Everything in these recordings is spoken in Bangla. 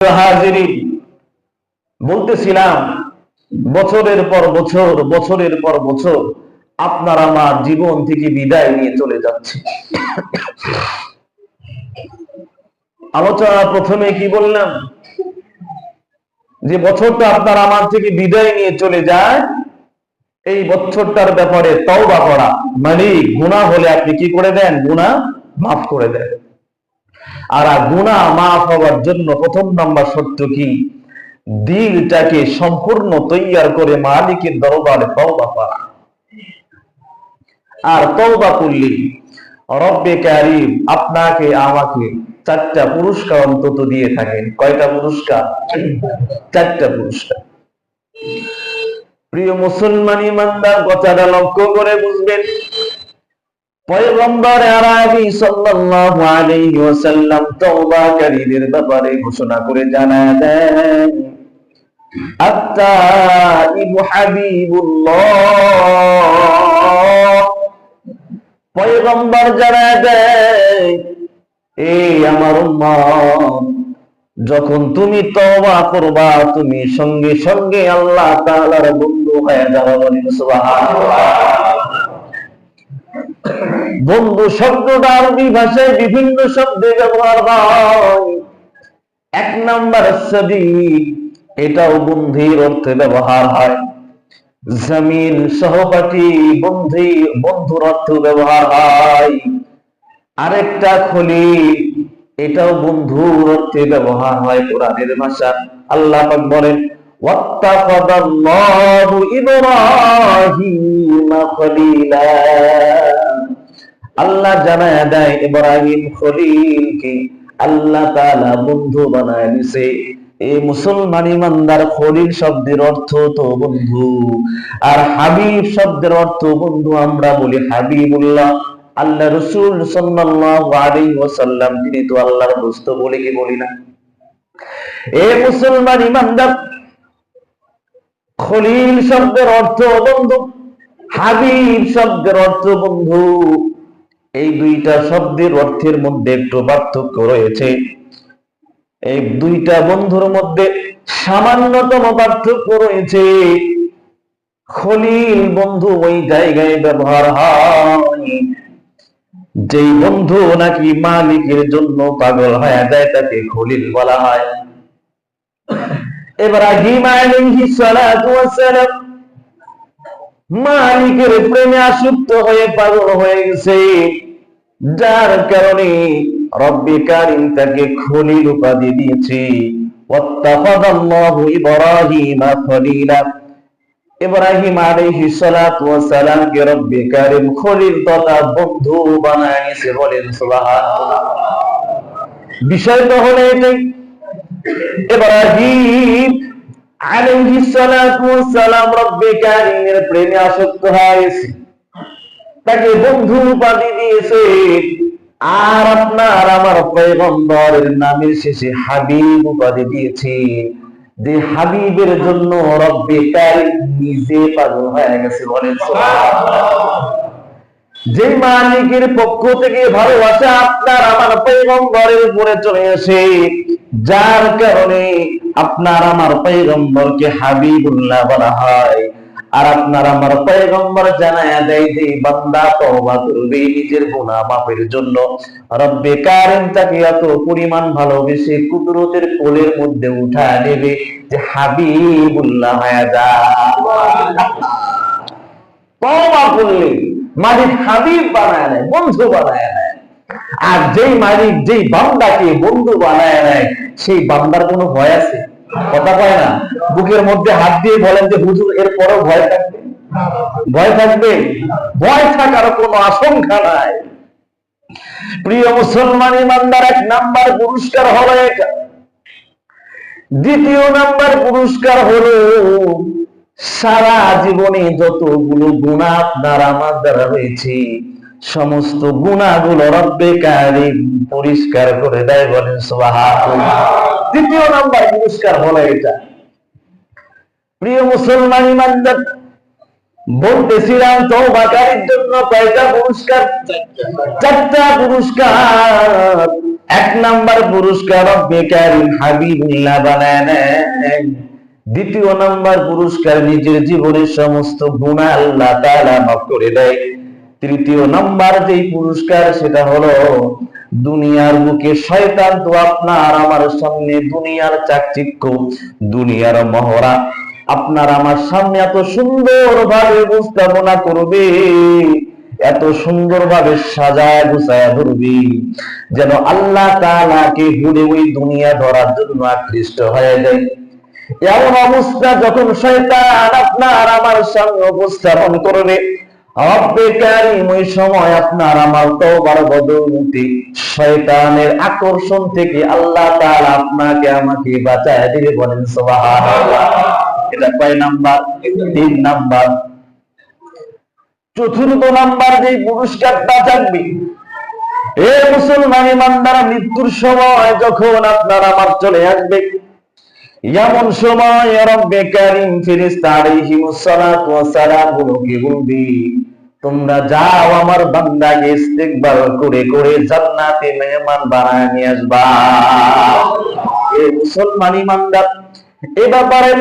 হাজিরিন, বলতেছিলাম বছরের পর বছর বছরের পর বছর আপনার আমার জীবন থেকে বিদায় নিয়ে চলে যাচ্ছে। আলোচনা প্রথমে কি বললাম, যে বছরটা আপনার আমার থেকে বিদায় নিয়ে চলে যায়, এই বছরটার ব্যাপারে তওবা করা, মানে গুনাহ হলে আপনি কি করে দেন, গুনাহ মাফ করে দেন। আর গুনাহ মাফ হওয়ার জন্য প্রথম নাম্বার শর্ত কি, দিলটাকে সম্পূর্ণ তৈয়ার করে মালিকের দরবারে তওবা করা। আর তওবা করলে রব্বে কারীম আপনাকে আমাকে 4টা পুরস্কার অন্তত দিয়ে থাকেন। কয়টা পুরস্কার? 4টা পুরস্কার। প্রিয় মুসলমান ইমানদার, কথাটা লক্ষ্য করে বুঝবেন। পয়গম্বর আরবি সাল্লাল্লাহু আলাইহি ওয়াসাল্লাম তওবাকারীদের ব্যাপারে ঘোষণা করে জানায় দেন, আত-তাইবু হাবিবুল্লাহ। পয়গম্বর জানায় দেয়, এই আমার উম্মত, যখন তুমি তওবা করবা তুমি সঙ্গে সঙ্গে আল্লাহ তাআলার বন্ধু হয়ে যাবে। বলেন সুবহানাল্লাহ। বন্ধু শব্দটা আরবি ভাষায় বিভিন্ন শব্দে ব্যবহার হয়। 1 নাম্বার সাদিক, এটাও বন্ধুর অর্থে ব্যবহার হয়। জামিল সহপাঠী, বন্ধুর অর্থে ব্যবহার হয়। আরেকটা খলিল, এটাও বন্ধুর অর্থে ব্যবহার হয় কোরআনের ভাষা। আল্লাহ পাক বলেন, ওয়াত্তাখাযাল্লাহু ইব্রাহিমা খলিলা। আল্লাহ জানায় দেয় ইব্রাহিম খলিলকে আল্লাহ তাআলা বন্ধু বানায় দিয়েছে। এই মুসলমান ইমানদার, খলিল শব্দের অর্থ তো বন্ধু, আর হাবিব শব্দের অর্থ বন্ধু আমরা বলি হাবিবুল্লাহ। আল্লাহ রাসূল সাল্লাল্লাহু আলাইহি ওয়াসাল্লাম তিনি তো আল্লাহর দোস্ত বলে কি বলি না? এই মুসলমান ইমানদার, খলিল শব্দের অর্থ বন্ধু, হাবিব শব্দের অর্থ বন্ধু। এই দুইটা শব্দের অর্থের মধ্যে একটু পার্থক্য রয়েছে। এই দুইটা বন্ধুর মধ্যে সামান্যতম পার্থক্য রয়েছে। খলিল বন্ধু ওই জায়গায় ব্যবহার হয় যেই বন্ধু নাকি মালিকের জন্য পাগল হয়ে যায়, তাকে খলিল বলা হয়। ইব্রাহিম আলাইহিস সালাতু ওয়াস সালাম মালিকের প্রেমে আসক্ত হয়ে পাগল হয়ে গেছে, যার কারণে রব্বে কারীম তাকে খলিল উপাধি দিয়েছে। ওয়াত্তাখাযাল্লাহু ইব্রাহিমা খলিলা। ইব্রাহিম আলাইহিস সালাতু ওয়াস সালামকে রব্বে কারীম খলিল তথা বন্ধু বানায় নিয়েছে। বলেন সুবহানাল্লাহ। বিষয়টা হলো এটাই, ইব্রাহিম আলাইহিস সালাতু ওয়াস সালাম রব্বে কারীমের প্রেমে আসক্ত হয়েছে, তাকে বন্ধু উপাধি দিয়েছে। আর আপনার আমার পয়গম্বরের নামের শেষে হাবিব উপাধি দিয়েছে, যে হাবিবের জন্য রব্বে কারীম নিজে পাগল হয়ে গেছে। বলেন সুবহানাল্লাহ। যে মালিকের পক্ষ থেকে ভালোবাসা আপনার আমার পয়গম্বরের উপরে চলে আসে, যার কারণে আপনার আমার পয়গম্বরকে হাবিবুল্লাহ বলা হয়। আর আপনার আমার পয়গম্বর জানায়া দেয় যে বান্দা তওবা করবে নিজের গুনাহ মাফের জন্য, রব্বে কারীম তাকে এত পরিমাণ ভালোবেসে কুদরতের কোলের মধ্যে উঠায় নেবে যে হাবিবুল্লাহ হয়ে যায়। তওবা করলে মালিক হাবিব বানায় নেয়, বন্ধু বানায় নেয়। আর যেই মালিক যেই বান্দাকে বন্ধু বানায় নেয়, সেই বান্দার কোনো ভয় আছে? কথা কয় না? বুকের মধ্যে হাত দিয়ে বলেন যে হুজুর এরপরও ভয় থাকবে? ভয় থাকবে? ভয় থাকার কোনো আশঙ্কা নাই। প্রিয় মুসলমান ইমানদার, 1 নাম্বার পুরস্কার হলো এটা। 2য় নাম্বার পুরস্কার হলো সারা জীবনে যতগুলো গুনাহ আপনার আমার দ্বারা হয়েছে, সমস্ত গুনাহগুলো রব্বে কারীম পরিষ্কার করে দেয়। বলেন সুবহানাল্লাহ। 2য় নাম্বার পুরস্কার হলো এটা। প্রিয় মুসলমান ইমানদার, বলতেছিলাম তওবাকারীর জন্য কয়টা পুরস্কার? 4টা পুরস্কার। এক নাম্বার পুরস্কার রব্বে কারীম হাবিবুল্লাহ বানায় নেন। দ্বিতীয় নাম্বার পুরস্কার নিজের জীবনের সমস্ত গুনাহ আল্লাহ তাআলা মাফ করে দেয়। তৃতীয় নাম্বার যেই পুরস্কার সেটা হলো দুনিয়ার বুকে শয়তান তো আপনার আমার সামনে দুনিয়ার চাকচিক্য, দুনিয়ার মহড়া আপনার আমার সামনে এত সুন্দর ভাবে উপস্থাপনা করবে, এত সুন্দর ভাবে সাজায় গুছায়া ধরবি, যেন আল্লাহ তাআলাকে ভুলে ওই দুনিয়া ধরার জন্য আকৃষ্ট হয়ে যায়। এমন অবস্থা যখন শয়তান আপনার আমার সামনে উপস্থাপন করবে, রব্বে কারীম ওই সময় আপনার আমার তওবার বদৌলতে শয়তানের আকর্ষণ থেকে আল্লাহ তাআলা আপনাকে আমাকে বাঁচায় দিবে। বলেন সুবহানাল্লাহ। এটা কয় নাম্বার? 3 নাম্বার। চতুর্থ নাম্বার যে পুরস্কারটা থাকবে, এ মুসলমান ইমানদার, মৃত্যুর সময় যখন আপনার আমার চলে আসবে, এমন সময় রব্বে কারীম ফেরেশতা আলাইহিমুস সালাতু ওয়াস সালাম গুলোকে বলবি, তোমরা যাও আমার বান্দাকে ইস্তেগফার করে করে জান্নাতে মেহমান বানায় নিয়ে আসবা। এ মুসলমান ইমানদার, এ ব্যাপারে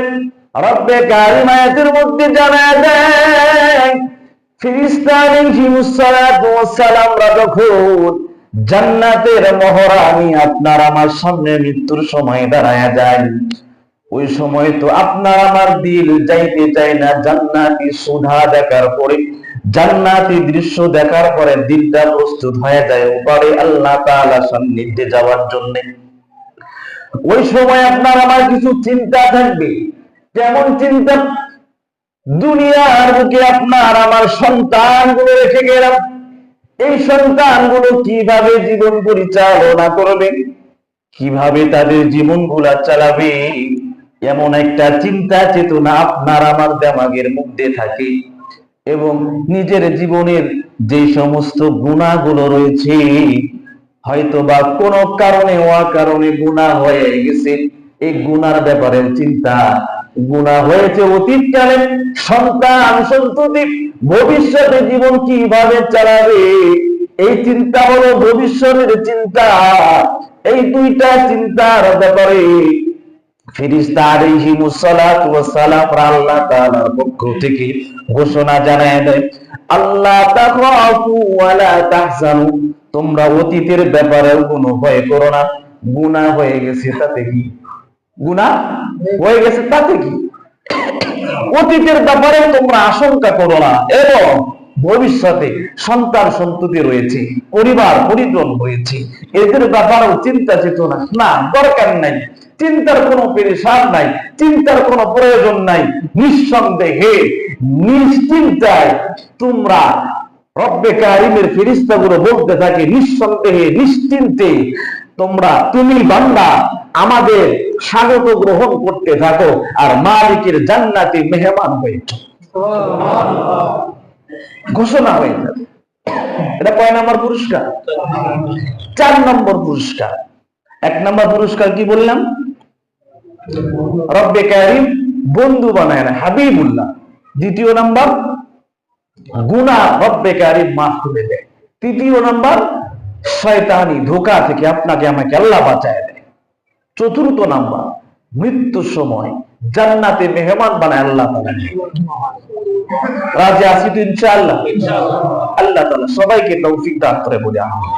রব্বে কারীম আয়াতের মধ্যে জানায় দেয়, ফেরেশতা আলাইহিমুস সালাতু ওয়াস সালামরা যখন জান্নাতের মহড়া নিয়ে আপনার আমার সামনে মৃত্যুর সময় দাঁড়ায় যায়, ওই সময় তো আপনার আমার দিল যাইতে চায় না জান্নাতি সুধা দেখার পরে, জান্নাতি দৃশ্য দেখার পরে দিলটা প্রস্তুত হয়ে যায় উপরে আল্লাহ তাআলার সান্নিধ্যে যাওয়ার জন্য। ওই সময় আপনার আমার কিছু চিন্তা থাকবে। কেমন চিন্তা? দুনিয়ার বুকে আপনার আমার সন্তানগুলো রেখে গেলাম, এই সন্তানগুলো কিভাবে জীবন পরিচালনা করবে, কিভাবে তাদের জীবনগুলা চালাবে, এমন একটা চিন্তা চেতনা আপনার আমার দিমাগের মধ্যে থাকে। এবং নিজের জীবনের যে সমস্ত গুনাহগুলো রয়েছে, হয়তো বা কোনো কারণে অকারণে গুনাহ হয়ে গেছে, এই গুনার ব্যাপারে চিন্তা, গুনাহ হয়েছে অতীতকালে, সন্তান সন্ততি ভবিষ্যতে জীবন কিভাবে চালাবে, এই চিন্তা হলো ভবিষ্যতের চিন্তা। এই দুইটা চিন্তার ব্যাপারে ফেরেশতা আলাইহিমুস সালাতু ওয়াস সালাম আল্লাহ তাআলার পক্ষ থেকে ঘোষণা জানায় দেয়, আল্লাহ তাখাফু ওয়া লা তাহজানু, তোমরা অতীতের ব্যাপারে কোনো ভয় করো না। গুনাহ হয়ে গেছে তাতে কি? গুনাহ হয়ে গেছে তাতে কি? অতীতের ব্যাপারে তোমরা আশঙ্কা করো না, এবং ভবিষ্যতে সন্তান সন্ততি রয়েছে, পরিবার পরিজন হয়েছে, এদের ব্যাপারেও চিন্তা চেতনা না, দরকার নাই, চিন্তার কোনো পেরেশান নাই, চিন্তার কোনো প্রয়োজন নাই। নিঃসন্দেহে নিশ্চিন্তায় তোমরা, রব্বে কারীমের ফেরেশতাগুলো বলতে থাকে, নিঃসন্দেহে নিশ্চিন্তে তোমরা, তুমি বান্দা আমাদের স্বাগত গ্রহণ করতে থাকো আর মালিকের জান্নাতে মেহমান হয়েছে। ঘোষণা হয়ে যাবে। এটা কয় নাম্বার পুরস্কার? 4 নম্বর পুরস্কার। 1 নম্বর পুরস্কার কি বললাম? রব্বে কারীম বন্ধু বানায় না, হাবিবুল্লাহ। দ্বিতীয় নাম্বার গুনাহ রব্বে কারীম মাফ করে দেয়। তৃতীয় নাম্বার শয়তানি ধোঁকা থেকে আপনাকে আমাকে আল্লাহ বাঁচায় দেয়। চতুর্থ নাম্বার মৃত্যুর সময় জান্নাতে মেহমান বানায় আল্লাহ তাআলা। রাজি আছি তো ইনশাআল্লাহ? আল্লাহ তাআলা সবাইকে তৌফিক দান করে বলে আমিন।